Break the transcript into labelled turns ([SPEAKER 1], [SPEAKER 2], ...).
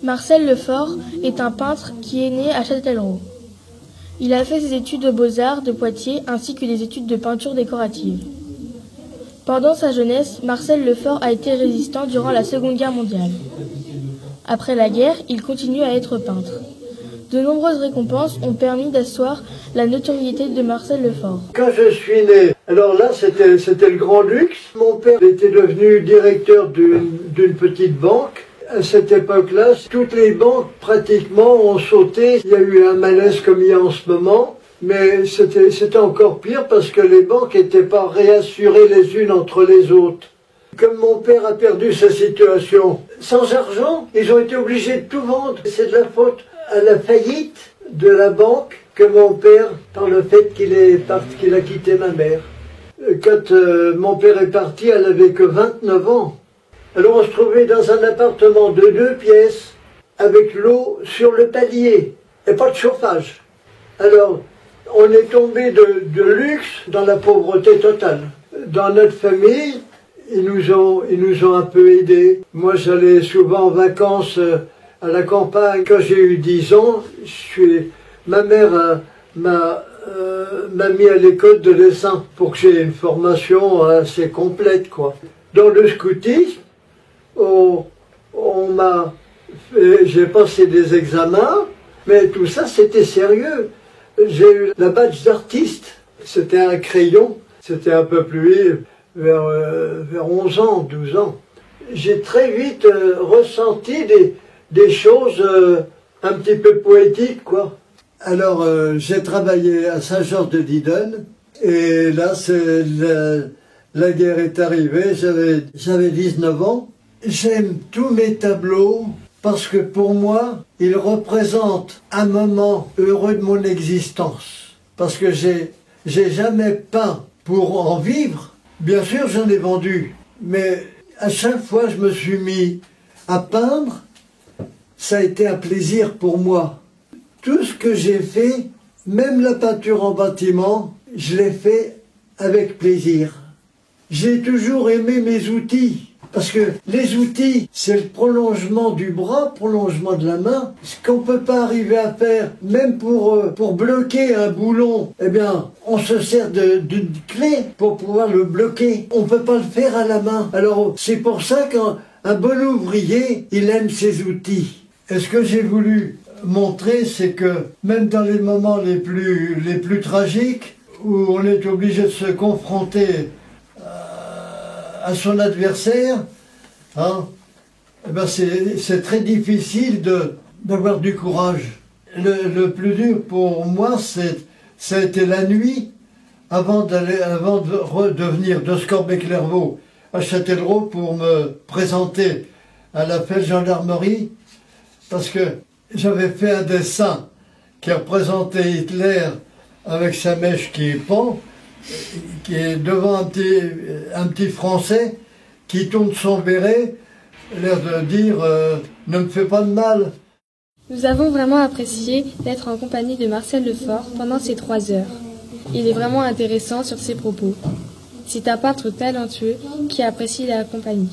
[SPEAKER 1] Marcel Lefort est un peintre qui est né à Châtellerault. Il a fait ses études aux Beaux-Arts de Poitiers ainsi que des études de peinture décorative. Pendant sa jeunesse, Marcel Lefort a été résistant durant la Seconde Guerre mondiale. Après la guerre, il continue à être peintre. De nombreuses récompenses ont permis d'asseoir la notoriété de Marcel Lefort.
[SPEAKER 2] Quand je suis né, alors là c'était le grand luxe. Mon père était devenu directeur d'une petite banque. À cette époque-là, toutes les banques pratiquement ont sauté. Il y a eu un malaise comme il y a en ce moment, mais c'était encore pire parce que les banques n'étaient pas réassurées les unes entre les autres. Comme mon père a perdu sa situation sans argent, ils ont été obligés de tout vendre. C'est de la faute à la faillite de la banque que mon père, par le fait qu'il a quitté ma mère. Quand mon père est parti, elle avait que 29 ans. Alors on se trouvait dans un appartement de 2 pièces, avec l'eau sur le palier, et pas de chauffage. Alors, on est tombé de luxe dans la pauvreté totale. Dans notre famille, ils nous ont un peu aidés. Moi, j'allais souvent en vacances à la campagne. Quand j'ai eu 10 ans, ma mère m'a mis à l'école de dessin pour que j'ai une formation assez complète, quoi. Dans le scoutisme, j'ai passé des examens, mais tout ça c'était sérieux. J'ai eu la badge d'artiste, c'était un crayon, c'était un peu plus vers 11 ans, 12 ans. J'ai très vite ressenti des choses un petit peu poétiques, quoi. Alors j'ai travaillé à Saint-Georges-de-Didonne, et là la guerre est arrivée, j'avais 19 ans. J'aime tous mes tableaux parce que pour moi, ils représentent un moment heureux de mon existence. Parce que j'ai jamais peint pour en vivre. Bien sûr, j'en ai vendu. Mais à chaque fois, je me suis mis à peindre. Ça a été un plaisir pour moi. Tout ce que j'ai fait, même la peinture en bâtiment, je l'ai fait avec plaisir. J'ai toujours aimé mes outils. Parce que les outils, c'est le prolongement du bras, prolongement de la main. Ce qu'on ne peut pas arriver à faire, même pour bloquer un boulon, eh bien, on se sert d'une clé pour pouvoir le bloquer. On ne peut pas le faire à la main. Alors, c'est pour ça qu'un bon ouvrier, il aime ses outils. Et ce que j'ai voulu montrer, c'est que même dans les moments les plus tragiques, où on est obligé de se confronter à son adversaire, hein, eh ben c'est très difficile d'avoir du courage. Le plus dur pour moi, ça a été la nuit, avant de venir de Scorbé-Clairvaux à Châtellerault pour me présenter à la Feldgendarmerie, parce que j'avais fait un dessin qui représentait Hitler avec sa mèche qui pend, qui est devant un petit Français qui tourne son béret, l'air de dire ne me fais pas de mal.
[SPEAKER 1] Nous avons vraiment apprécié d'être en compagnie de Marcel Lefort pendant ces 3 heures. Il est vraiment intéressant sur ses propos. C'est un peintre talentueux qui apprécie la compagnie.